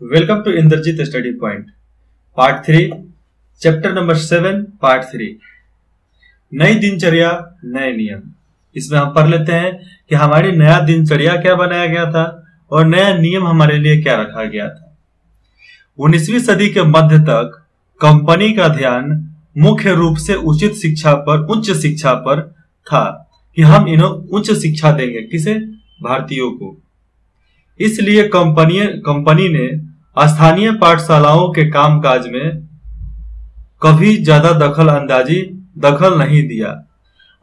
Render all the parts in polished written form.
Welcome to Indrajeet study point part 3 chapter number 7 part 3 नई दिनचर्या नए नियम। इसमें हम पढ़ लेते हैं कि हमारी नया दिनचर्या क्या बनाया गया था और नया नियम हमारे लिए क्या रखा गया था। 19वीं सदी के मध्य तक कंपनी का ध्यान मुख्य रूप से उच्च शिक्षा पर था कि हम इन्हें उच्च शिक्षा देंगे, किसे? भारतीयों को। इसलिए कंपनी ने स्थानीय पाठशालाओं के कामकाज में कभी ज्यादा दखल नहीं दिया।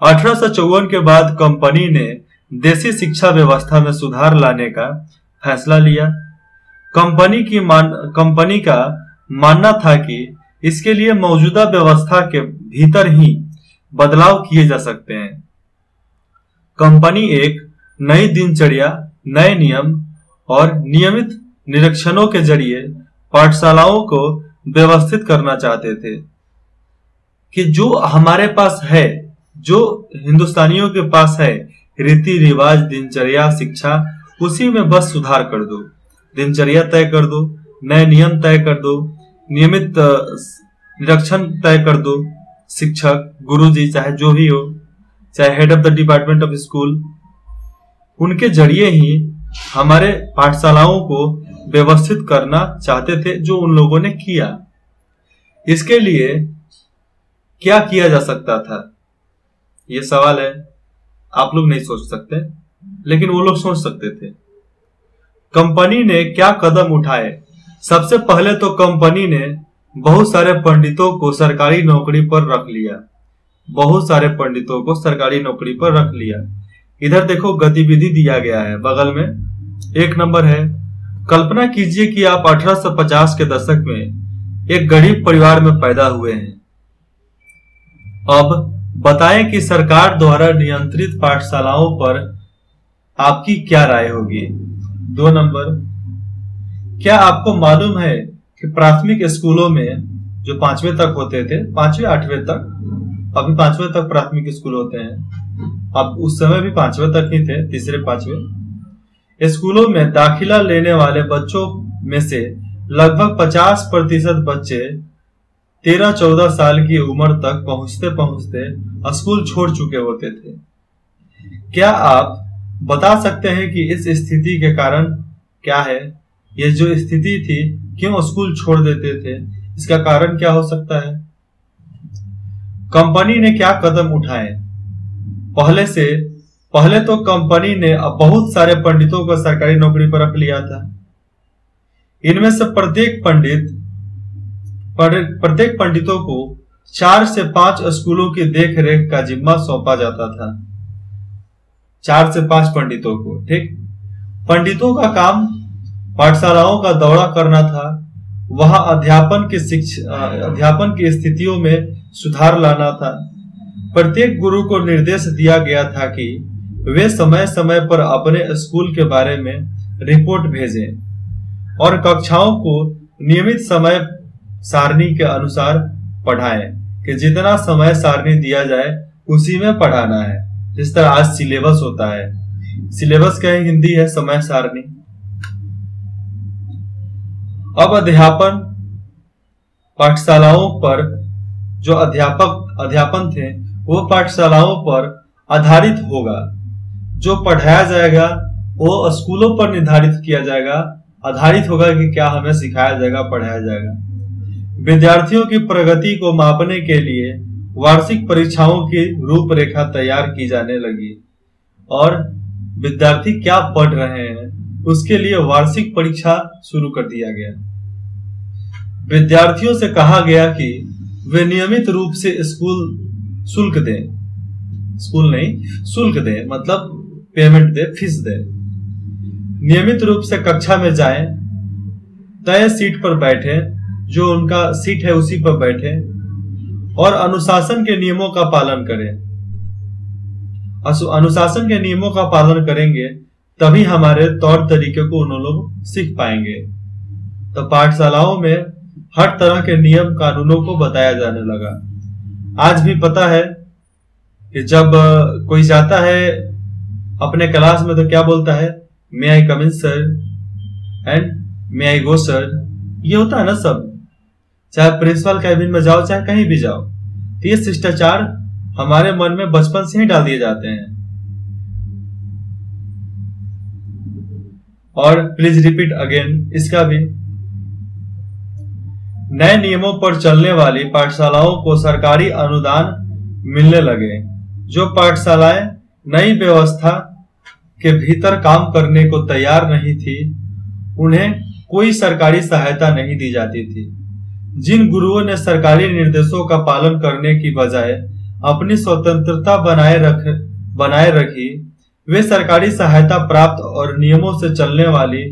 1854 के बाद कंपनी ने देशी शिक्षा व्यवस्था में सुधार लाने का फैसला लिया। कंपनी का मानना था कि इसके लिए मौजूदा व्यवस्था के भीतर ही बदलाव किए जा सकते हैं। कंपनी एक नई दिनचर्या, नए नियम और नियमित निरीक्षणों के जरिए पाठशालाओं को व्यवस्थित करना चाहते थे कि जो हमारे पास है, जो हिंदुस्तानियों के पास है, रीति रिवाज, दिनचर्या, शिक्षा, उसी में बस सुधार कर दो। दिनचर्या तय कर दो, नए नियम तय कर दो, नियमित निरीक्षण तय कर दो। शिक्षक, गुरुजी, चाहे जो भी हो, चाहे head of the department of school, उनके जरिए ही हमारे पाठशालाओं को व्यवस्थित करना चाहते थे, जो उन लोगों ने किया। इसके लिए क्या किया जा सकता था, ये सवाल है। आप लोग नहीं सोच सकते, लेकिन वो लोग सोच सकते थे। कंपनी ने क्या कदम उठाए? सबसे पहले तो कंपनी ने बहुत सारे पंडितों को सरकारी नौकरी पर रख लिया। इधर देखो, गतिविधि दिया गया है बगल में। 1 नंबर है, कल्पना कीजिए कि आप 1850 के दशक में एक गरीब परिवार में पैदा हुए हैं। अब बताएं कि सरकार द्वारा नियंत्रित पाठशालाओं पर आपकी क्या राय होगी। 2 नंबर, क्या आपको मालूम है कि प्राथमिक स्कूलों में जो 5वीं तक होते थे, 5वीं 8वीं तक, अभी 5वीं तक प्राथमिक स्कूल होते हैं, अब उस समय भी 5वीं तक ही थे, 3रे 5वीं स्कूलों में दाखिला लेने वाले बच्चों में से लगभग 50% बच्चे 13-14 साल की उम्र तक पहुंचते स्कूल छोड़ चुके होते थे। क्या आप बता सकते हैं कि इस स्थिति के कारण क्या है? ये जो स्थिति थी, क्यों स्कूल छोड़ देते थे, इसका कारण क्या हो सकता है? कंपनी ने क्या कदम उठाए? पहले तो कंपनी ने बहुत सारे पंडितों को सरकारी नौकरी पर रख लिया था। इनमें से प्रत्येक पंडितों को 4 से 5 स्कूलों की देखरेख का जिम्मा सौंपा जाता था। 4 से 5 पंडितों को, ठीक। पंडितों का काम पाठशालाओं का दौरा करना था, वहां अध्यापन की स्थितियों में सुधार लाना था। प्रत्येक गुरु को निर्देश दिया गया था कि वे समय समय पर अपने स्कूल के बारे में रिपोर्ट भेजें और कक्षाओं को नियमित समय सारणी के अनुसार पढ़ाएं, कि जितना समय सारणी दिया जाए उसी में पढ़ाना है। जिस तरह आज सिलेबस होता है, सिलेबस क्या है? हिंदी है, समय सारणी। अब अध्यापन पाठशालाओं पर जो अध्यापन थे वो पाठशालाओं पर आधारित होगा। जो पढ़ाया जाएगा वो स्कूलों पर निर्धारित किया जाएगा, आधारित होगा कि क्या हमें सिखाया जाएगा, पढ़ाया जाएगा। विद्यार्थियों की प्रगति को मापने के लिए वार्षिक परीक्षाओं की रूपरेखा तैयार की जाने लगी और विद्यार्थी क्या पढ़ रहे हैं उसके लिए वार्षिक परीक्षा शुरू कर दिया गया। विद्यार्थियों से कहा गया कि वे नियमित रूप से शुल्क दें, मतलब पेमेंट दे, फीस दे। नियमित रूप से कक्षा में जाएं, तय सीट पर बैठे, जो उनका सीट है उसी पर बैठे और अनुशासन के नियमों का पालन करें। अनुशासन के नियमों का पालन करेंगे तभी हमारे तौर तरीके को उन लोग सीख पाएंगे। तो पाठशालाओं में हर तरह के नियम कानूनों को बताया जाने लगा। आज भी पता है कि जब कोई जाता है अपने क्लास में तो क्या बोलता है? May I come in sir, and may I go sir, ये होता है ना सब, चाहे प्रिंसिपल कैबिन में जाओ चाहे कहीं भी जाओ, तो ये शिष्टाचार हमारे मन में बचपन से ही डाल दिए जाते हैं। और प्लीज रिपीट अगेन, इसका भी। नए नियमों पर चलने वाली पाठशालाओं को सरकारी अनुदान मिलने लगे। जो पाठशालाएं नई व्यवस्था के भीतर काम करने को तैयार नहीं थी, उन्हें कोई सरकारी सहायता नहीं दी जाती थी। जिन गुरुओं ने सरकारी निर्देशों का पालन करने की बजाय अपनी स्वतंत्रता बनाए रखी, वे सरकारी सहायता प्राप्त और नियमों से चलने वाली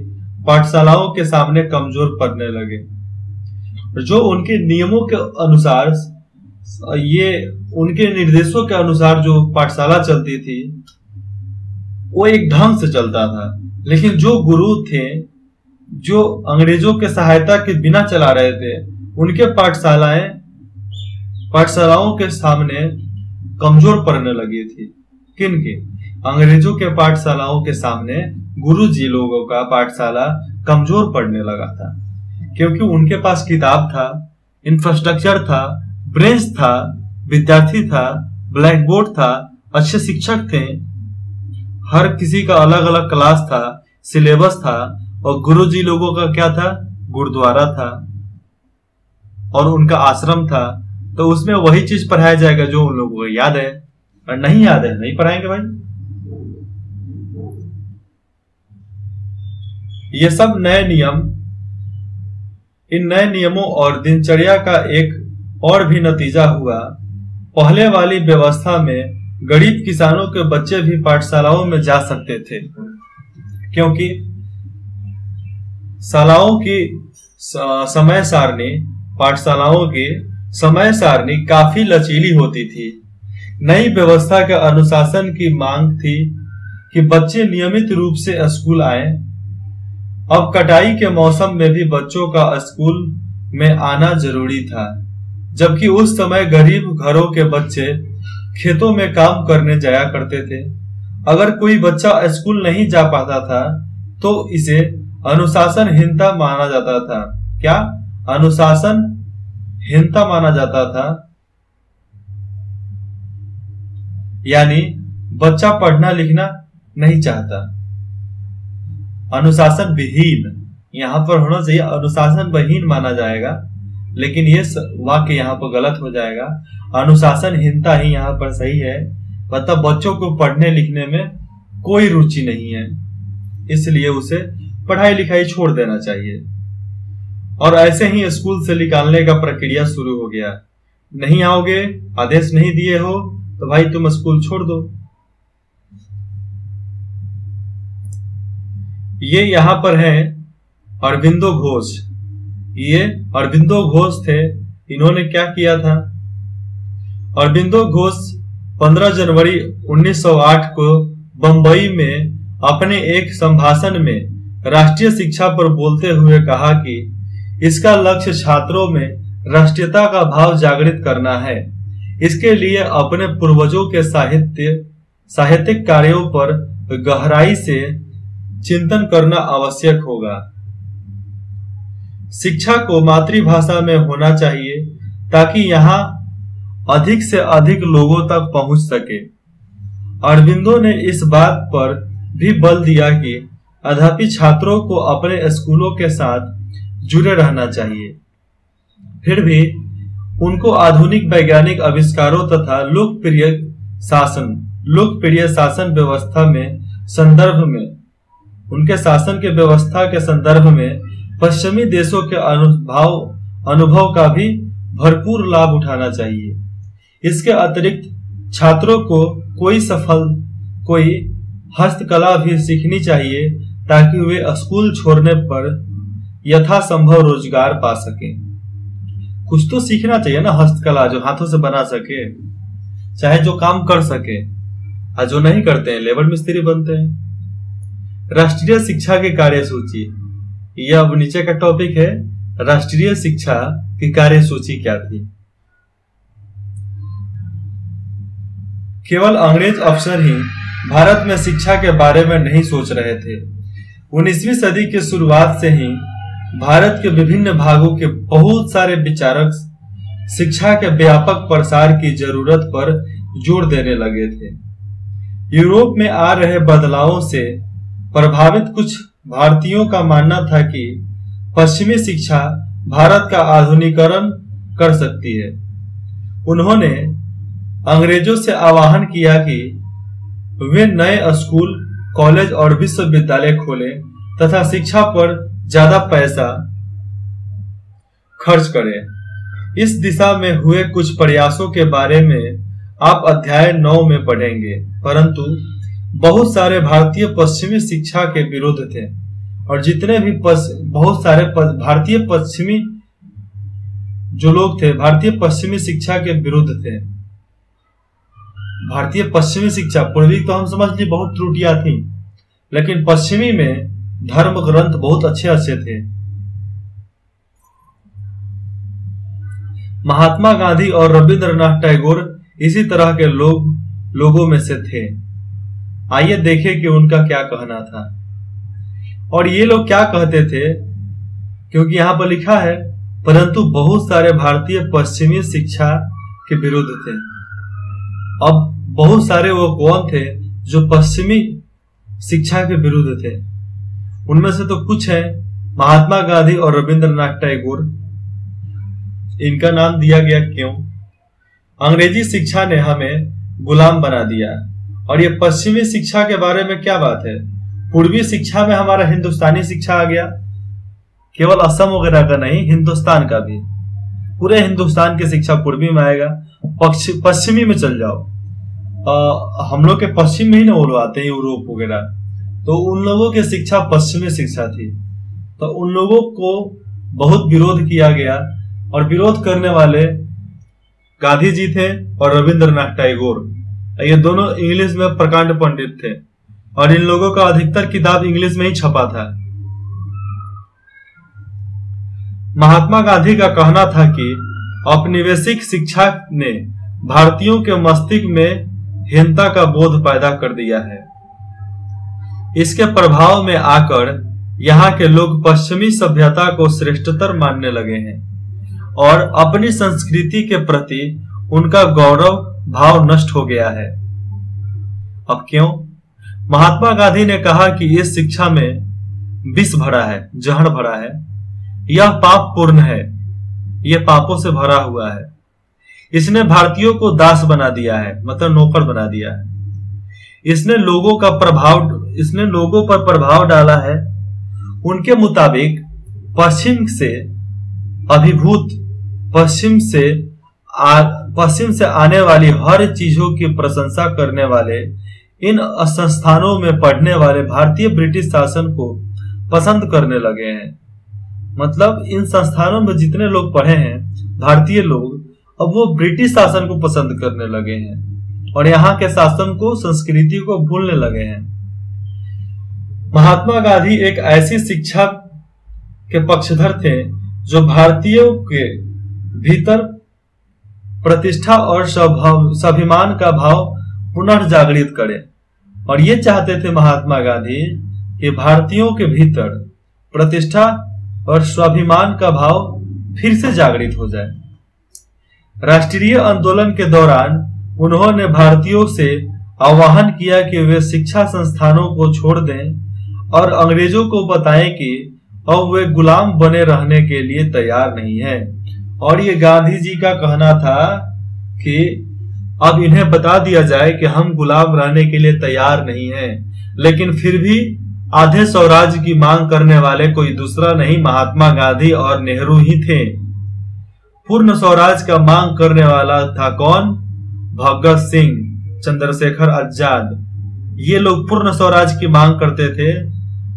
पाठशालाओं के सामने कमजोर पड़ने लगे। जो उनके नियमों के अनुसार, ये उनके निर्देशों के अनुसार जो पाठशाला चलती थी वो एक ढंग से चलता था, लेकिन जो गुरु थे जो अंग्रेजों के सहायता के बिना चला रहे थे, उनके पाठशालाओं के सामने कमजोर पड़ने लगी थी। किनके? अंग्रेजों के पाठशालाओं के सामने गुरुजी लोगों का पाठशाला कमजोर पड़ने लगा था, क्योंकि उनके पास किताब था, इंफ्रास्ट्रक्चर था, ब्रेंच था, विद्यार्थी था, ब्लैक बोर्ड था, अच्छे शिक्षक थे, हर किसी का अलग अलग क्लास था, सिलेबस था, और गुरुजी लोगों का क्या था? गुरुद्वारा था और उनका आश्रम था। तो उसमें वही चीज पढ़ाया जाएगा जो उन लोगों को याद है, और नहीं याद है नहीं पढ़ाएंगे भाई। ये सब नए नियम, इन नए नियमों और दिनचर्या का एक और भी नतीजा हुआ। पहले वाली व्यवस्था में गरीब किसानों के बच्चे भी पाठशालाओं में जा सकते थे, क्योंकि पाठशालाओं की समय सारणी काफी लचीली होती थी। नई व्यवस्था के अनुशासन की मांग थी कि बच्चे नियमित रूप से स्कूल आए। अब कटाई के मौसम में भी बच्चों का स्कूल में आना जरूरी था, जबकि उस समय गरीब घरों के बच्चे खेतों में काम करने जाया करते थे। अगर कोई बच्चा स्कूल नहीं जा पाता था तो इसे अनुशासनहीनता माना जाता था। क्या? अनुशासनहीनता माना जाता था, यानी बच्चा पढ़ना लिखना नहीं चाहता, अनुशासन विहीन। यहां पर होना चाहिए अनुशासन विहीन माना जाएगा, लेकिन ये वाक्य यहाँ पर गलत हो जाएगा। अनुशासनहीनता ही यहाँ पर सही है, मतलब बच्चों को पढ़ने लिखने में कोई रुचि नहीं है, इसलिए उसे पढ़ाई लिखाई छोड़ देना चाहिए। और ऐसे ही स्कूल से निकालने का प्रक्रिया शुरू हो गया। नहीं आओगे, आदेश नहीं दिए हो तो भाई तुम स्कूल छोड़ दो। ये यहाँ पर है अरबिंदो घोष। ये अरबिंदो घोष थे। इन्होंने क्या किया था? अरबिंदो घोष 15 जनवरी 1908 को बंबई में अपने एक संभाषण में राष्ट्रीय शिक्षा पर बोलते हुए कहा कि इसका लक्ष्य छात्रों में राष्ट्रीयता का भाव जागृत करना है। इसके लिए अपने पूर्वजों के साहित्यिक कार्यों पर गहराई से चिंतन करना आवश्यक होगा। शिक्षा को मातृभाषा में होना चाहिए ताकि यहाँ अधिक से अधिक लोगों तक पहुंच सके। अरबिंदो ने इस बात पर भी बल दिया कि अध्यापी छात्रों को अपने स्कूलों के साथ जुड़े रहना चाहिए। फिर भी उनको आधुनिक वैज्ञानिक आविष्कारों तथा लोकप्रिय शासन व्यवस्था में संदर्भ में, उनके शासन के व्यवस्था के संदर्भ में पश्चिमी देशों के अनुभव का भी भरपूर लाभ उठाना चाहिए। इसके अतिरिक्त छात्रों को कोई हस्तकला भी सीखनी चाहिए ताकि वे स्कूल छोड़ने पर यथासंभव रोजगार पा सके। कुछ तो सीखना चाहिए ना, हस्तकला जो हाथों से बना सके, चाहे जो काम कर सके, और जो नहीं करते हैं लेबर मिस्त्री बनते हैं। राष्ट्रीय शिक्षा की कार्यसूची, यह अब नीचे का टॉपिक है। राष्ट्रीय शिक्षा की कार्यसूची क्या थी? केवल अंग्रेज अफसर ही भारत में शिक्षा के बारे में नहीं सोच रहे थे। 19वीं सदी की शुरुआत से ही भारत के विभिन्न भागों के बहुत सारे विचारक शिक्षा के व्यापक प्रसार की जरूरत पर जोर देने लगे थे। यूरोप में आ रहे बदलावों से प्रभावित कुछ भारतीयों का मानना था कि पश्चिमी शिक्षा भारत का आधुनिकीकरण कर सकती है। उन्होंने अंग्रेजों से आह्वान किया कि वे नए स्कूल, कॉलेज और विश्वविद्यालय खोलें तथा शिक्षा पर ज्यादा पैसा खर्च करें। इस दिशा में हुए कुछ प्रयासों के बारे में आप अध्याय 9 में पढ़ेंगे, परंतु बहुत सारे भारतीय पश्चिमी शिक्षा के विरुद्ध थे और जितने भी बहुत सारे भारतीय पश्चिमी जो लोग थे भारतीय पश्चिमी शिक्षा के विरुद्ध थे। भारतीय पश्चिमी शिक्षा, पूर्वी तो हम समझ ली बहुत त्रुटियां थी, लेकिन पश्चिमी में धर्म ग्रंथ बहुत अच्छे अच्छे थे। महात्मा गांधी और रविंद्रनाथ टैगोर इसी तरह के लोगों में से थे। आइए देखें कि उनका क्या कहना था और ये लोग क्या कहते थे, क्योंकि यहां पर लिखा है परंतु बहुत सारे भारतीय पश्चिमी शिक्षा के विरुद्ध थे। अब बहुत सारे वो कौन थे जो पश्चिमी शिक्षा के विरुद्ध थे? उनमें से तो कुछ है महात्मा गांधी और रविंद्रनाथ टैगोर। इनका नाम दिया गया क्यों? अंग्रेजी शिक्षा ने हमें गुलाम बना दिया। और ये पश्चिमी शिक्षा के बारे में क्या बात है? पूर्वी शिक्षा में हमारा हिंदुस्तानी शिक्षा आ गया, केवल असम वगैरह का नहीं, हिंदुस्तान का भी, पूरे हिंदुस्तान की शिक्षा पूर्वी में आएगा। पश्चिमी में चल जाओ, हम लोग के पश्चिम में ही ना वो लोग आते हैं, यूरोप वगैरह, तो उन लोगों की शिक्षा पश्चिमी शिक्षा थी। तो उन लोगों को बहुत विरोध किया गया और विरोध करने वाले गांधी जी थे और रविंद्रनाथ टैगोर। ये दोनों इंग्लिश में प्रकांड पंडित थे और इन लोगों का अधिकतर किताब इंग्लिश में ही छपा था। महात्मा गांधी का कहना था कि औपनिवेशिक शिक्षा ने भारतीयों के मस्तिष्क में हीनता का बोध पैदा कर दिया है। इसके प्रभाव में आकर यहाँ के लोग पश्चिमी सभ्यता को श्रेष्ठतर मानने लगे हैं और अपनी संस्कृति के प्रति उनका गौरव भाव नष्ट हो गया है। अब क्यों? महात्मा गांधी ने कहा कि इस शिक्षा में विष भरा है, जहर भरा है, यह पाप पूर्ण है, यह पापों से भरा हुआ है। इसने भारतीयों को दास बना दिया है, मतलब नौकर बना दिया है। इसने लोगों पर प्रभाव डाला है। उनके मुताबिक पश्चिम से अभिभूत, पश्चिम से आने वाली हर चीजों की प्रशंसा करने वाले इन संस्थानों में पढ़ने वाले भारतीय ब्रिटिश शासन को पसंद करने लगे हैं। मतलब इन संस्थानों में जितने लोग पढ़े हैं भारतीय लोग, अब वो ब्रिटिश शासन को पसंद करने लगे हैं और यहाँ के शासन को, संस्कृति को भूलने लगे हैं। महात्मा गांधी एक ऐसी शिक्षा के पक्षधर थे जो भारतीयों के भीतर प्रतिष्ठा और स्वाभिमान का भाव पुनर्जागृत करे। और ये चाहते थे महात्मा गांधी कि भारतीयों के भीतर प्रतिष्ठा और स्वाभिमान का भाव फिर से जागृत हो जाए। राष्ट्रीय आंदोलन के दौरान उन्होंने भारतीयों से आह्वान किया कि वे शिक्षा संस्थानों को छोड़ दें और अंग्रेजों को बताएं कि अब वे गुलाम बने रहने के लिए तैयार नहीं है। और ये गांधी जी का कहना था कि अब इन्हें बता दिया जाए कि हम गुलाम रहने के लिए तैयार नहीं हैं, लेकिन फिर भी आधे स्वराज की मांग करने वाले कोई दूसरा नहीं, महात्मा गांधी और नेहरू ही थे। पूर्ण स्वराज का मांग करने वाला था कौन? भगत सिंह, चंद्रशेखर आजाद। ये लोग पूर्ण स्वराज की मांग करते थे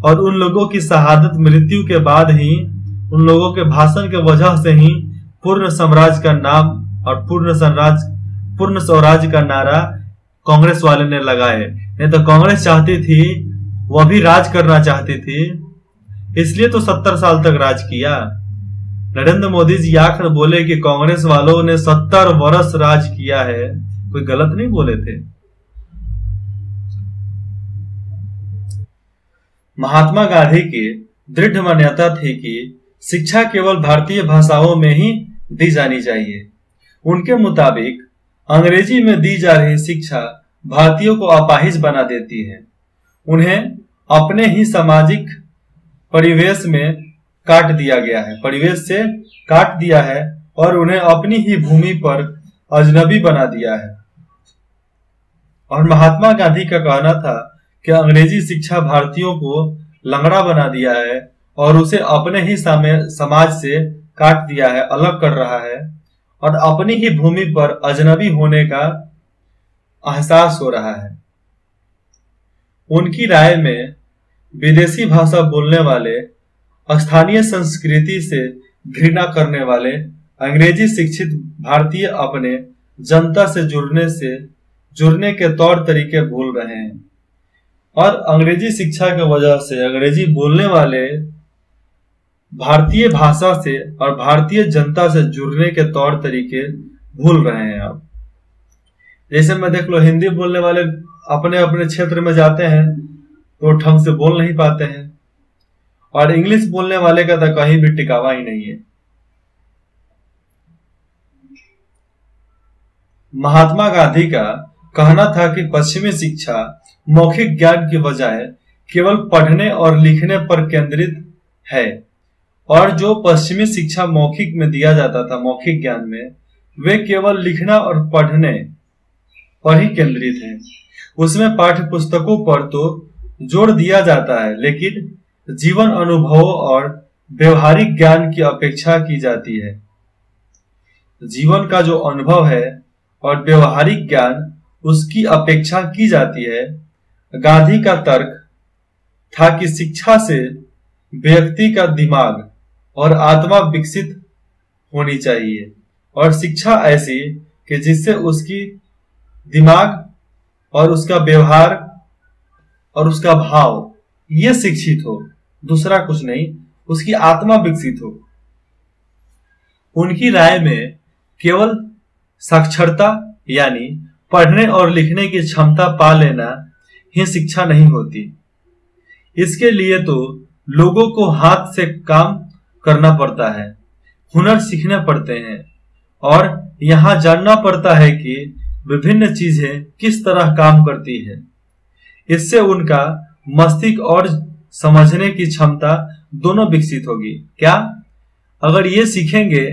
और उन लोगों की शहादत, मृत्यु के बाद ही, उन लोगों के भाषण के वजह से ही पूर्ण स्वराज का नाम और पूर्ण स्वराज का नारा कांग्रेस वाले ने लगाए। नहीं तो कांग्रेस चाहती थी, वह भी राज करना चाहती थी, इसलिए तो 70 साल तक राज किया। नरेंद्र मोदी जी आखिर बोले कि कांग्रेस वालों ने 70 वर्ष राज किया है, कोई गलत नहीं बोले थे। महात्मा गांधी की दृढ़ मान्यता थी कि शिक्षा केवल भारतीय भाषाओं में ही दी जानी चाहिए। उनके मुताबिक अंग्रेजी में दी जा रही शिक्षा भारतीयों को अपाहिज बना देती है, उन्हें अपने ही सामाजिक परिवेश में काट दिया गया है, परिवेश से काट दिया है और उन्हें अपनी ही भूमि पर अजनबी बना दिया है। और महात्मा गांधी का कहना था कि अंग्रेजी शिक्षा भारतीयों को लंगड़ा बना दिया है और उसे अपने ही समाज से काट दिया है, अलग कर रहा है और अपनी ही भूमि पर अजनबी होने का एहसास हो रहा है। उनकी राय में विदेशी भाषा बोलने वाले, स्थानीय संस्कृति से घृणा करने वाले अंग्रेजी शिक्षित भारतीय अपने जनता से जुड़ने के तौर तरीके भूल रहे हैं और अंग्रेजी शिक्षा की वजह से अंग्रेजी बोलने वाले भारतीय भाषा से और भारतीय जनता से जुड़ने के तौर तरीके भूल रहे हैं। अब जैसे मैं देख लो, हिंदी बोलने वाले अपने अपने क्षेत्र में जाते हैं तो ढंग से बोल नहीं पाते हैं और इंग्लिश बोलने वाले का तो कहीं भी टिकावा ही नहीं है। महात्मा गांधी का कहना था कि पश्चिमी शिक्षा मौखिक ज्ञान की बजाय केवल पढ़ने और लिखने पर केंद्रित है और जो पश्चिमी शिक्षा मौखिक में दिया जाता था, मौखिक ज्ञान में, वे केवल लिखना और पढ़ने पर ही केंद्रित है। उसमें पाठ्य पुस्तकों पर तो जोर दिया जाता है लेकिन जीवन अनुभवों और व्यवहारिक ज्ञान की अपेक्षा की जाती है। जीवन का जो अनुभव है और व्यवहारिक ज्ञान, उसकी अपेक्षा की जाती है। गांधी का तर्क था कि शिक्षा से व्यक्ति का दिमाग और आत्मा विकसित होनी चाहिए और शिक्षा ऐसी कि जिससे उसकी दिमाग और उसका व्यवहार और उसका भाव ये शिक्षित हो, दूसरा कुछ नहीं, उसकी आत्मा विकसित हो। उनकी राय में केवल साक्षरता यानी पढ़ने और लिखने की क्षमता पा लेना ही शिक्षा नहीं होती। इसके लिए तो लोगों को हाथ से काम करना पड़ता है, हुनर सीखने पड़ते हैं और यहाँ जानना पड़ता है कि विभिन्न चीजें किस तरह काम करती है। इससे उनका मस्तिष्क और समझने की क्षमता दोनों विकसित होगी। क्या? अगर ये सीखेंगे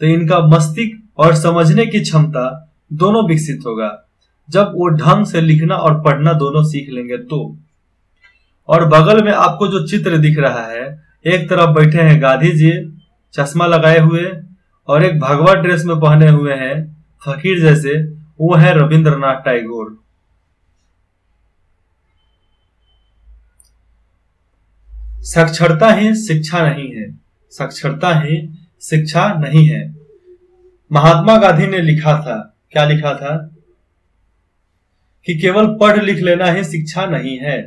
तो इनका मस्तिष्क और समझने की क्षमता दोनों विकसित होगा। जब वो ढंग से लिखना और पढ़ना दोनों सीख लेंगे तो। और बगल में आपको जो चित्र दिख रहा है, एक तरफ बैठे हैं गांधी जी चश्मा लगाए हुए और एक भगवा ड्रेस में पहने हुए हैं फकीर जैसे, वो है रविंद्रनाथ टैगोर। साक्षरता ही शिक्षा नहीं है, साक्षरता ही शिक्षा नहीं है। महात्मा गांधी ने लिखा था, क्या लिखा था? कि केवल पढ़ लिख लेना ही शिक्षा नहीं है।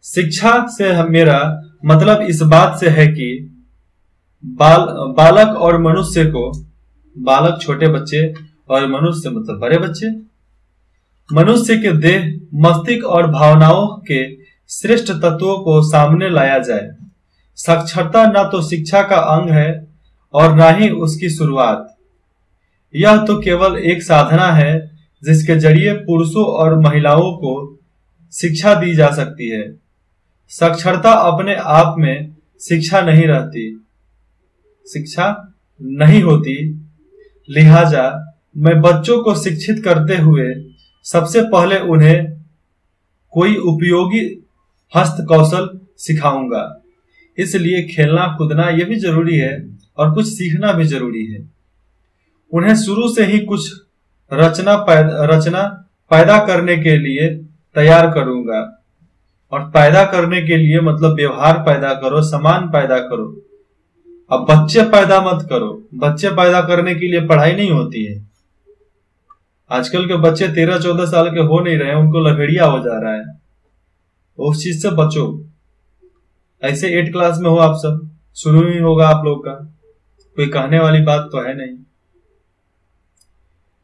शिक्षा से मेरा मतलब इस बात से है कि बालक और मनुष्य को, बालक छोटे बच्चे और मनुष्य मतलब बड़े बच्चे, मनुष्य के देह, मस्तिष्क और भावनाओं के श्रेष्ठ तत्वों को सामने लाया जाए। साक्षरता ना तो शिक्षा का अंग है और ना ही उसकी शुरुआत। यह तो केवल एक साधना है जिसके जरिए पुरुषों और महिलाओं को शिक्षा दी जा सकती है। साक्षरता अपने आप में शिक्षा नहीं रहती, शिक्षा नहीं होती। लिहाजा मैं बच्चों को शिक्षित करते हुए सबसे पहले उन्हें कोई उपयोगी हस्त कौशल सिखाऊंगा। इसलिए खेलना कूदना यह भी जरूरी है और कुछ सीखना भी जरूरी है। उन्हें शुरू से ही कुछ रचना पैदा करने के लिए तैयार करूंगा। और पैदा करने के लिए मतलब व्यवहार पैदा करो, सामान पैदा करो। अब बच्चे पैदा मत करो, बच्चे पैदा करने के लिए पढ़ाई नहीं होती है। आजकल के बच्चे 13-14 साल के हो नहीं रहे हैं, उनको लभेड़िया हो जा रहा है। उस चीज से बचो। ऐसे 8 क्लास में हो आप सब, शुरू ही होगा आप लोग का, कोई कहने वाली बात तो है नहीं।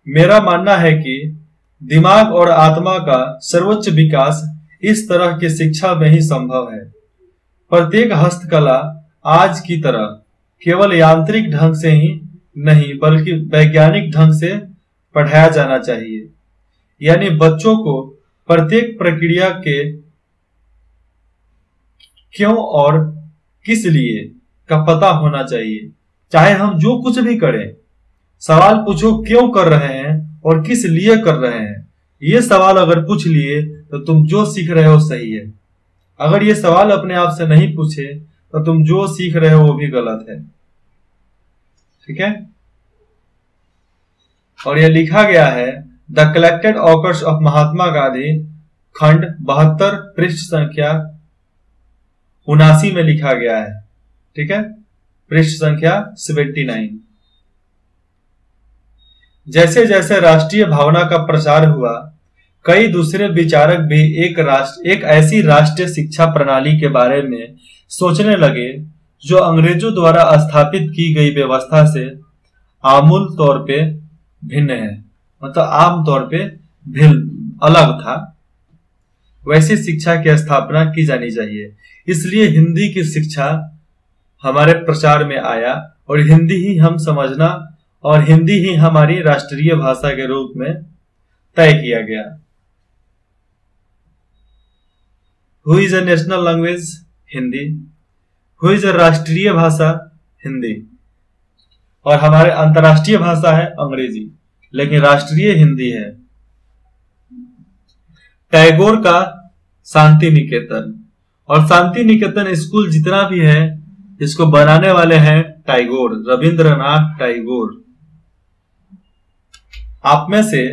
मेरा मानना है कि दिमाग और आत्मा का सर्वोच्च विकास इस तरह की शिक्षा में ही संभव है। प्रत्येक हस्तकला आज की तरह केवल यांत्रिक ढंग से ही नहीं बल्कि वैज्ञानिक ढंग से पढ़ाया जाना चाहिए। यानी बच्चों को प्रत्येक प्रक्रिया के क्यों और किस लिए का पता होना चाहिए। चाहे हम जो कुछ भी करें, सवाल पूछो क्यों कर रहे हैं और किस लिए कर रहे हैं। ये सवाल अगर पूछ लिए तो तुम जो सीख रहे हो सही है। अगर ये सवाल अपने आप से नहीं पूछे तो तुम जो सीख रहे हो वो भी गलत है। ठीक है। और ये लिखा गया है the collected occurs of Mahatma Gandhi, खंड 72, पृष्ठ संख्या 79 में लिखा गया है। ठीक है, पृष्ठ संख्या 79। जैसे जैसे राष्ट्रीय भावना का प्रसार हुआ, कई दूसरे विचारक भी एक ऐसी राष्ट्रीय शिक्षा प्रणाली के बारे में सोचने लगे जो अंग्रेजों द्वारा स्थापित की गई व्यवस्था से आमूल तौर पे भिन्न है, मतलब आम तौर पे भिन्न अलग था। वैसी शिक्षा की स्थापना की जानी चाहिए। इसलिए हिंदी की शिक्षा हमारे प्रचार में आया और हिंदी ही हम समझना और हिंदी ही हमारी राष्ट्रीय भाषा के रूप में तय किया गया। Who is a national language? Hindi. Who is a राष्ट्रीय भाषा? हिंदी। और हमारे अंतर्राष्ट्रीय भाषा है अंग्रेजी, लेकिन राष्ट्रीय हिंदी है। टैगोर का शांति निकेतन, और शांति निकेतन स्कूल जितना भी है इसको बनाने वाले हैं टैगोर, रविंद्रनाथ टैगोर। आप में से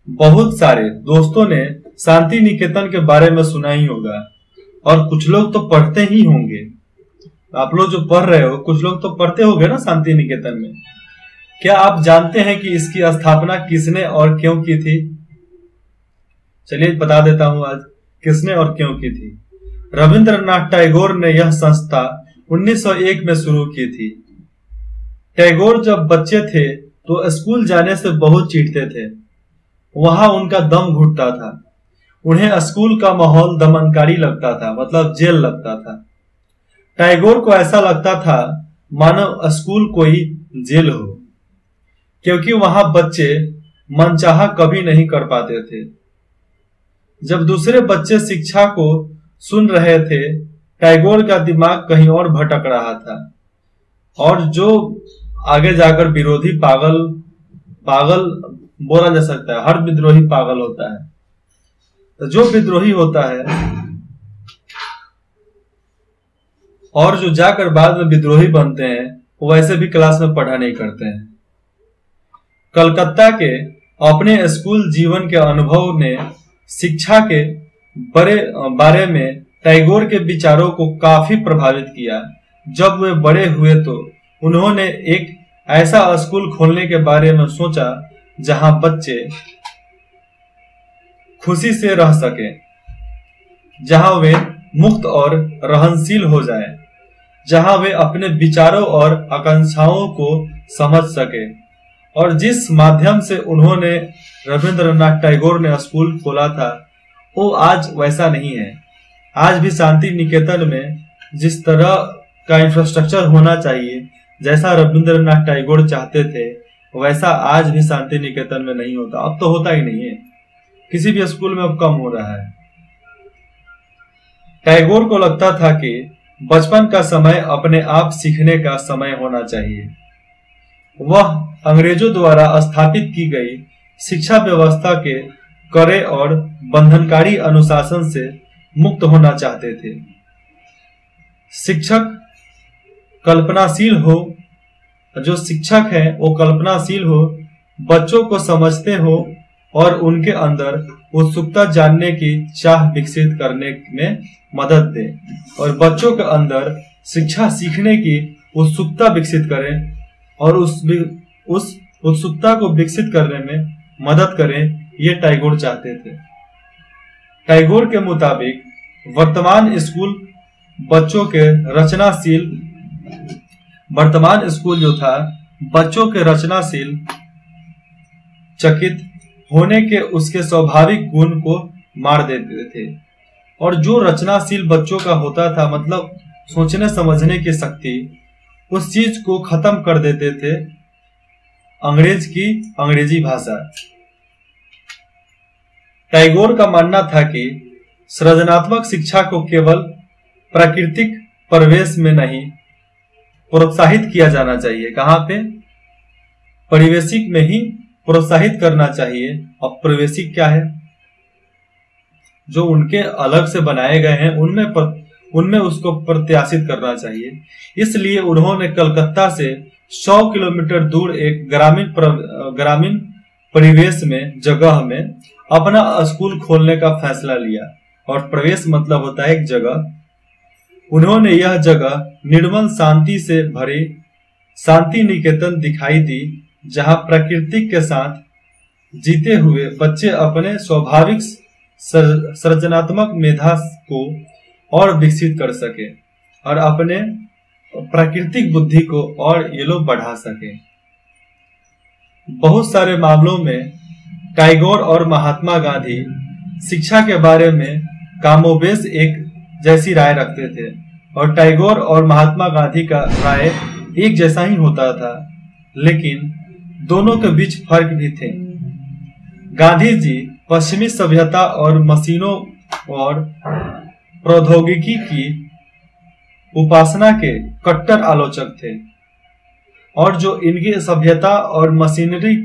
बहुत सारे दोस्तों ने शांति निकेतन के बारे में सुना ही होगा, और कुछ लोग तो पढ़ते ही होंगे। आप लोग जो पढ़ रहे हो, कुछ लोग तो पढ़ते होंगे ना शांति निकेतन में। क्या आप जानते हैं कि इसकी स्थापना किसने और क्यों की थी? चलिए बता देता हूं आज किसने और क्यों की थी। रविंद्रनाथ टैगोर ने यह संस्था 1901 में शुरू की थी। टैगोर जब बच्चे थे तो स्कूल जाने से बहुत चिढ़ते थे। वहां उनका दम घुटता था। उन्हें स्कूल का माहौल दमनकारी लगता था, मतलब जेल लगता था। टैगोर को ऐसा लगता था मानो स्कूल कोई जेल हो, क्योंकि वहां बच्चे मनचाहा कभी नहीं कर पाते थे। जब दूसरे बच्चे शिक्षा को सुन रहे थे, टैगोर का दिमाग कहीं और भटक रहा था, और जो आगे जाकर विरोधी पागल बोला जा सकता है। हर विद्रोही पागल होता है। तो जो विद्रोही होता है और जो जाकर बाद में विद्रोही बनते हैं, वो वैसे भी क्लास में पढ़ा नहीं करते हैं। कलकत्ता के अपने स्कूल जीवन के अनुभव ने शिक्षा के बारे में टैगोर के विचारों को काफी प्रभावित किया। जब वे बड़े हुए तो उन्होंने एक ऐसा स्कूल खोलने के बारे में सोचा जहां बच्चे खुशी से रह सके, जहां वे मुक्त और रहनशील हो जाएं, जहां वे अपने विचारों और आकांक्षाओं को समझ सके। और जिस माध्यम से उन्होंने रविंद्रनाथ टैगोर ने स्कूल खोला था, वो आज वैसा नहीं है। आज भी शांति निकेतन में जिस तरह का इंफ्रास्ट्रक्चर होना चाहिए, जैसा रविंद्रनाथ टैगोर चाहते थे, वैसा आज भी शांति निकेतन में नहीं होता। अब तो होता ही नहीं है, किसी भी स्कूल में अब कम हो रहा है। टैगोर को लगता था कि बचपन का समय अपने आप सीखने का समय होना चाहिए। वह अंग्रेजों द्वारा स्थापित की गई शिक्षा व्यवस्था के कड़े और बंधनकारी अनुशासन से मुक्त होना चाहते थे। शिक्षक कल्पनाशील हो, जो शिक्षक है वो कल्पनाशील हो, बच्चों को समझते हो और उनके अंदर उत्सुकता जानने की चाह विकसित करने में मदद दे, और बच्चों के अंदर शिक्षा सीखने की उत्सुकता विकसित करें और उस उत्सुकता को विकसित करने में मदद करें, ये टैगोर चाहते थे। टैगोर के मुताबिक वर्तमान स्कूल जो था बच्चों के रचनाशील चकित होने के उसके स्वाभाविक गुण को मार देते थे। और जो रचनाशील बच्चों का होता था, मतलब सोचने समझने की शक्ति, उस चीज को खत्म कर देते थे, अंग्रेजी भाषा। टैगोर का मानना था कि सृजनात्मक शिक्षा को केवल प्राकृतिक परिवेश में नहीं प्रोत्साहित किया जाना चाहिए। कहाँ पे? परिवेशिक में ही प्रोत्साहित करना चाहिए। अब परिवेशिक क्या है? जो उनके अलग से बनाए गए हैं उनमें उसको प्रत्याशित करना चाहिए। इसलिए उन्होंने कलकत्ता से 100 किलोमीटर दूर एक ग्रामीण परिवेश में जगह में अपना स्कूल खोलने का फैसला लिया। और प्रवेश मतलब होता है एक जगह। उन्होंने यह जगह निर्मल शांति से भरी शांति निकेतन दिखाई दी, जहां प्रकृति के साथ जीते हुए बच्चे अपने स्वाभाविक सृजनात्मक मेधा को और विकसित कर सके और अपने प्राकृतिक बुद्धि को और ये लोग बढ़ा सके। बहुत सारे मामलों में टैगोर और महात्मा गांधी शिक्षा के बारे में कामोबेश एक जैसी राय रखते थे और टैगोर और महात्मा गांधी का राय एक जैसा ही होता था, लेकिन दोनों के बीच फर्क भी थे। गांधी जी पश्चिमी सभ्यता और मशीनों और प्रौद्योगिकी की उपासना के कट्टर आलोचक थे और जो इनकी सभ्यता और मशीनरी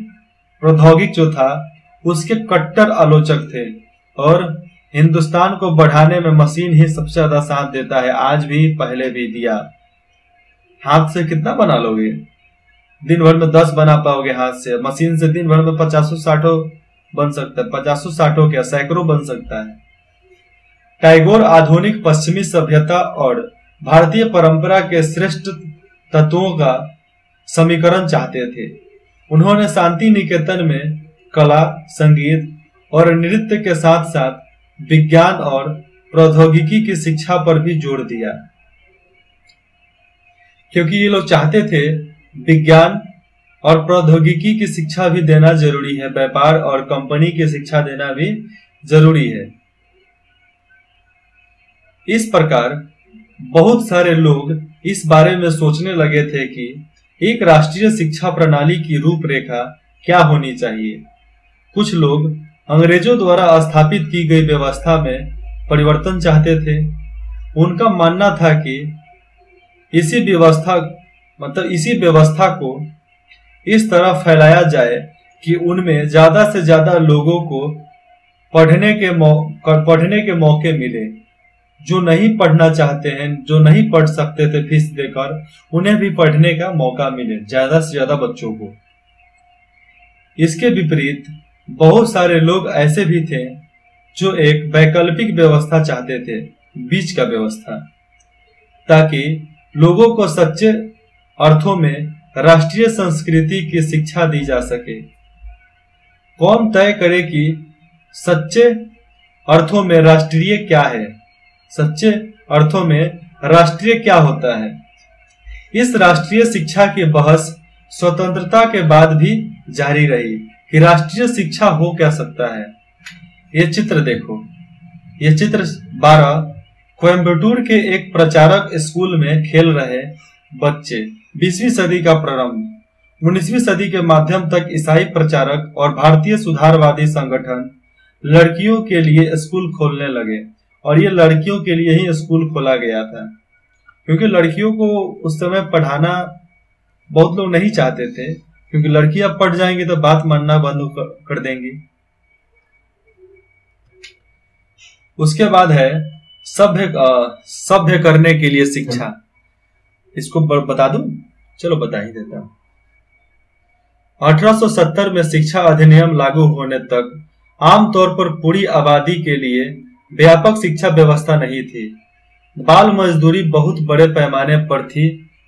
प्रौद्योगिक जो था उसके कट्टर आलोचक थे। और हिंदुस्तान को बढ़ाने में मशीन ही सबसे ज्यादा साथ देता है, आज भी पहले भी दिया। हाथ से कितना बना लोगे? दिन भर में 10 बना पाओगे हाथ से। मशीन से दिन भर में 50-60 बन सकता है। 50-60 क्या, सैकड़ों बन सकता है। टैगोर आधुनिक पश्चिमी सभ्यता और भारतीय परंपरा के श्रेष्ठ तत्वों का समीकरण चाहते थे। उन्होंने शांति निकेतन में कला, संगीत और नृत्य के साथ साथ विज्ञान और प्रौद्योगिकी की शिक्षा पर भी जोर दिया, क्योंकि ये लोग चाहते थे विज्ञान और प्रौद्योगिकी की शिक्षा भी देना जरूरी है, व्यापार और कंपनी की शिक्षा देना भी जरूरी है। इस प्रकार बहुत सारे लोग इस बारे में सोचने लगे थे कि एक राष्ट्रीय शिक्षा प्रणाली की रूपरेखा क्या होनी चाहिए। कुछ लोग अंग्रेजों द्वारा स्थापित की गई व्यवस्था में परिवर्तन चाहते थे। उनका मानना था कि इसी व्यवस्था को इस तरह फैलाया जाए कि उनमें ज्यादा से ज्यादा लोगों को पढ़ने के मौके मिले। जो नहीं पढ़ना चाहते हैं, जो नहीं पढ़ सकते थे फीस देकर, उन्हें भी पढ़ने का मौका मिले, ज्यादा से ज्यादा बच्चों को। इसके विपरीत बहुत सारे लोग ऐसे भी थे जो एक वैकल्पिक व्यवस्था चाहते थे, बीच का व्यवस्था, ताकि लोगों को सच्चे अर्थों में राष्ट्रीय संस्कृति की शिक्षा दी जा सके। कौन तय करे कि सच्चे अर्थों में राष्ट्रीय क्या है, सच्चे अर्थों में राष्ट्रीय क्या होता है। इस राष्ट्रीय शिक्षा की बहस स्वतंत्रता के बाद भी जारी रही कि राष्ट्रीय शिक्षा हो क्या सकता है। ये चित्र देखो, ये चित्र 12 कोयम्बटूर के एक प्रचारक स्कूल में खेल रहे बच्चे। 20वीं सदी का प्रारंभ, 19वीं सदी के माध्यम तक ईसाई प्रचारक और भारतीय सुधारवादी संगठन लड़कियों के लिए स्कूल खोलने लगे। और ये लड़कियों के लिए ही स्कूल खोला गया था, क्योंकि लड़कियों को उस समय पढ़ाना बहुत लोग नहीं चाहते थे, क्योंकि लड़कियां पढ़ जाएंगी तो बात मानना बंद कर देंगी। उसके बाद है सभ्य करने के लिए शिक्षा। इसको बता दूं? चलो बता ही देता हूं। 1870 में शिक्षा अधिनियम लागू होने तक आमतौर पर पूरी आबादी के लिए व्यापक शिक्षा व्यवस्था नहीं थी। बाल मजदूरी बहुत बड़े पैमाने पर थी,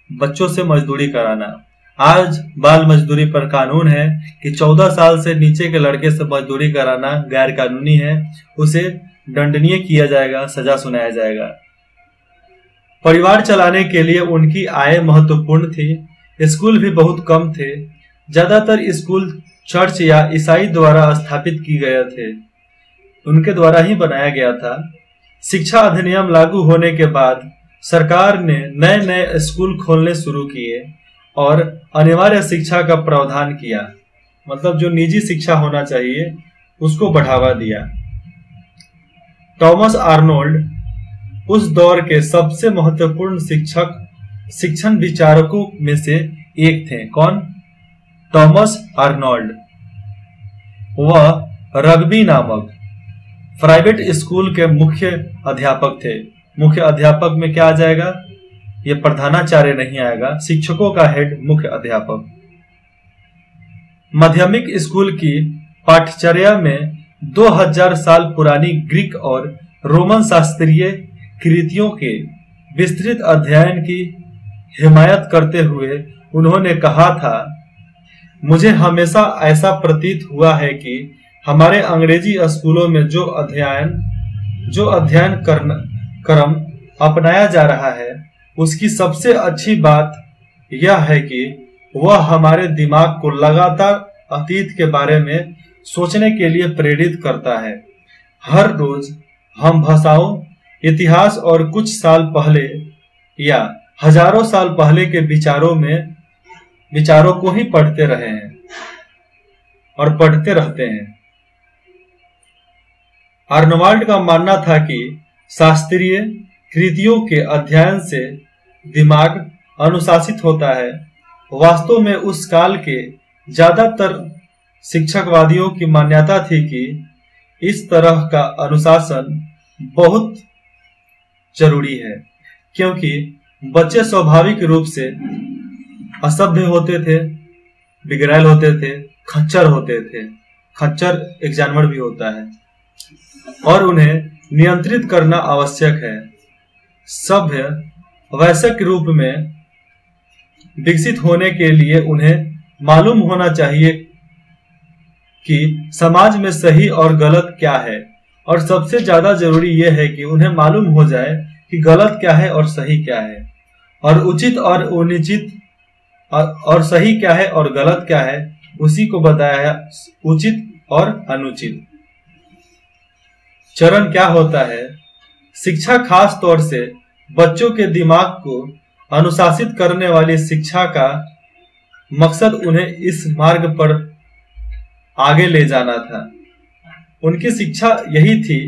बच्चों से मजदूरी कराना। आज बाल मजदूरी पर कानून है कि 14 साल से नीचे के लड़के से मजदूरी कराना गैर कानूनी है, उसे दंडनीय किया जाएगा, सजा सुनाया जाएगा। परिवार चलाने के लिए उनकी आय महत्वपूर्ण थी। स्कूल भी बहुत कम थे। ज्यादातर स्कूल चर्च या ईसाई द्वारा स्थापित किए गए थे, उनके द्वारा ही बनाया गया था। शिक्षा अधिनियम लागू होने के बाद सरकार ने नए नए स्कूल खोलने शुरू किए और अनिवार्य शिक्षा का प्रावधान किया, मतलब जो निजी शिक्षा होना चाहिए उसको बढ़ावा दिया। टॉमस आर्नोल्ड उस दौर के सबसे महत्वपूर्ण शिक्षण विचारकों में से एक थे। कौन? Thomas Arnold. वह रग्बी नामक प्राइवेट स्कूल के मुख्य अध्यापक थे। मुख्य अध्यापक में क्या आ जाएगा? ये प्रधानाचार्य नहीं आएगा, शिक्षकों का हेड मुख्य अध्यापक। माध्यमिक स्कूल की पाठ्यचर्या में 2000 साल पुरानी ग्रीक और रोमन शास्त्रीय कृतियों के विस्तृत अध्ययन की हिमायत करते हुए उन्होंने कहा था, मुझे हमेशा ऐसा प्रतीत हुआ है कि हमारे अंग्रेजी स्कूलों में जो अध्ययन क्रम अपनाया जा रहा है उसकी सबसे अच्छी बात यह है कि वह हमारे दिमाग को लगातार अतीत के बारे में सोचने के लिए प्रेरित करता है। हर रोज हम भाषाओं, इतिहास और कुछ साल पहले या हजारों साल पहले के विचारों को ही पढ़ते रहे हैं और पढ़ते रहते हैं। आर्नोल्ड का मानना था कि शास्त्रीय कृतियों के अध्ययन से दिमाग अनुशासित होता है। वास्तव में उस काल के ज्यादातर शिक्षकवादियों की मान्यता थी कि इस तरह का अनुशासन बहुत जरूरी है, क्योंकि बच्चे स्वाभाविक रूप से असभ्य होते थे, बिगड़ैल होते थे, खच्चर होते थे। खच्चर एक जानवर भी होता है और उन्हें नियंत्रित करना आवश्यक है। सभ्य वयस्क रूप में विकसित होने के लिए उन्हें मालूम होना चाहिए कि समाज में सही और गलत क्या है, और सबसे ज्यादा जरूरी यह है कि उन्हें मालूम हो जाए कि गलत क्या है और सही क्या है, और उचित और अनुचित, और सही क्या है और गलत क्या है उसी को बताया है, उचित और अनुचित। चरण क्या होता है? शिक्षा खास तौर से बच्चों के दिमाग को अनुशासित करने वाली शिक्षा का मकसद उन्हें इस मार्ग पर आगे ले जाना था। उनकी शिक्षा यही थी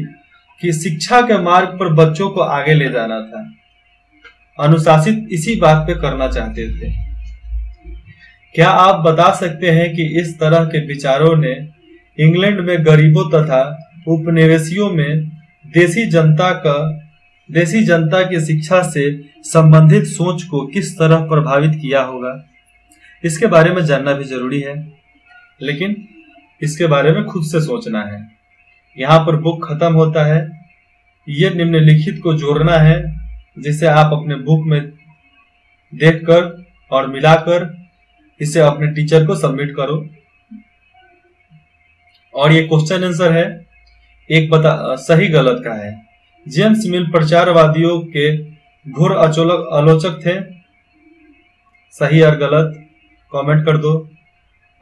कि शिक्षा के मार्ग पर बच्चों को आगे ले जाना था। अनुशासित इसी बात पे करना चाहते थे। क्या आप बता सकते हैं कि इस तरह के विचारों ने इंग्लैंड में गरीबों तथा उपनिवेशियों में देसी जनता की शिक्षा से संबंधित सोच को किस तरह प्रभावित किया होगा? इसके बारे में जानना भी जरूरी है, लेकिन इसके बारे में खुद से सोचना है। यहाँ पर बुक खत्म होता है। ये निम्नलिखित को जोड़ना है, जिसे आप अपने बुक में देखकर और मिलाकर इसे अपने टीचर को सबमिट करो। और ये क्वेश्चन आंसर है, एक सही गलत का है। जेम्स मिल प्रचारवादियों के घोर आलोचक थे। सही और गलत कमेंट कर दो।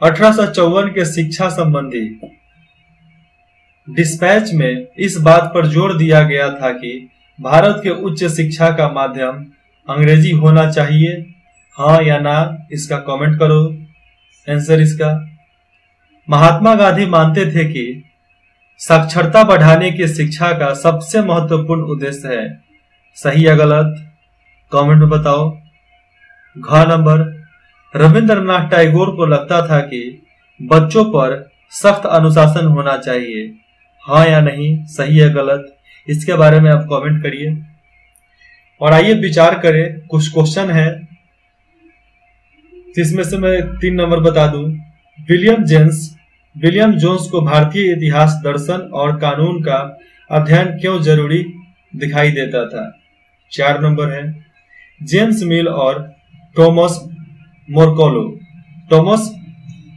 1854 के शिक्षा संबंधी डिस्पैच में इस बात पर जोर दिया गया था कि भारत के उच्च शिक्षा का माध्यम अंग्रेजी होना चाहिए। हाँ या ना इसका कमेंट करो। आंसर इसका महात्मा गांधी मानते थे कि साक्षरता बढ़ाने की शिक्षा का सबसे महत्वपूर्ण उद्देश्य है। सही या गलत कमेंट में बताओ। घ नंबर, रविंद्रनाथ टैगोर को लगता था कि बच्चों पर सख्त अनुशासन होना चाहिए। हाँ या नहीं, सही या गलत, इसके बारे में आप कमेंट करिए। और आइए विचार करें। कुछ क्वेश्चन है जिसमें से मैं 3 नंबर बता दूं। विलियम जोन्स को भारतीय इतिहास, दर्शन और कानून का अध्ययन क्यों जरूरी दिखाई देता था? 4 नंबर है। जेम्स मिल और टॉमस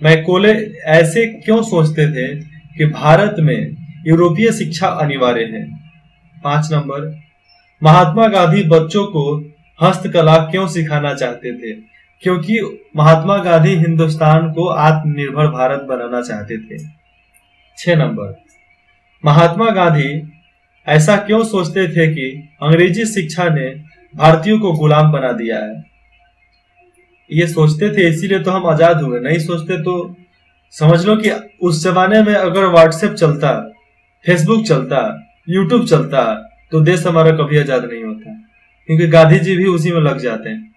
मैकोले ऐसे क्यों सोचते थे कि भारत में यूरोपीय शिक्षा अनिवार्य है? 5 नंबर, महात्मा गांधी बच्चों को हस्तकला क्यों सिखाना चाहते थे? क्योंकि महात्मा गांधी हिंदुस्तान को आत्मनिर्भर भारत बनाना चाहते थे। 6 नंबर, महात्मा गांधी ऐसा क्यों सोचते थे कि अंग्रेजी शिक्षा ने भारतीयों को गुलाम बना दिया है। ये सोचते थे इसीलिए तो हम आजाद हुए, नहीं सोचते तो समझ लो कि उस जमाने में अगर व्हाट्सएप चलता, फेसबुक चलता, यूट्यूब चलता तो देश हमारा कभी आजाद नहीं होता, क्योंकि गांधी जी भी उसी में लग जाते हैं।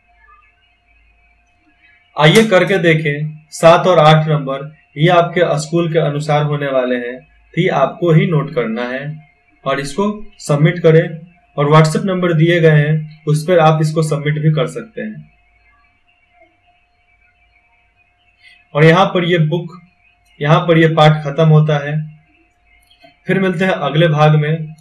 आइए करके देखें 7 और 8 नंबर, ये आपके स्कूल के अनुसार होने वाले हैं, तो ये आपको ही नोट करना है और इसको सबमिट करें। और व्हाट्सएप नंबर दिए गए हैं, उस पर आप इसको सबमिट भी कर सकते हैं। और यहाँ पर ये पाठ खत्म होता है। फिर मिलते हैं अगले भाग में।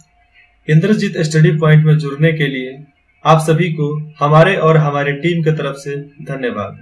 इंद्रजीत स्टडी पॉइंट में जुड़ने के लिए आप सभी को हमारे और हमारे टीम की तरफ से धन्यवाद।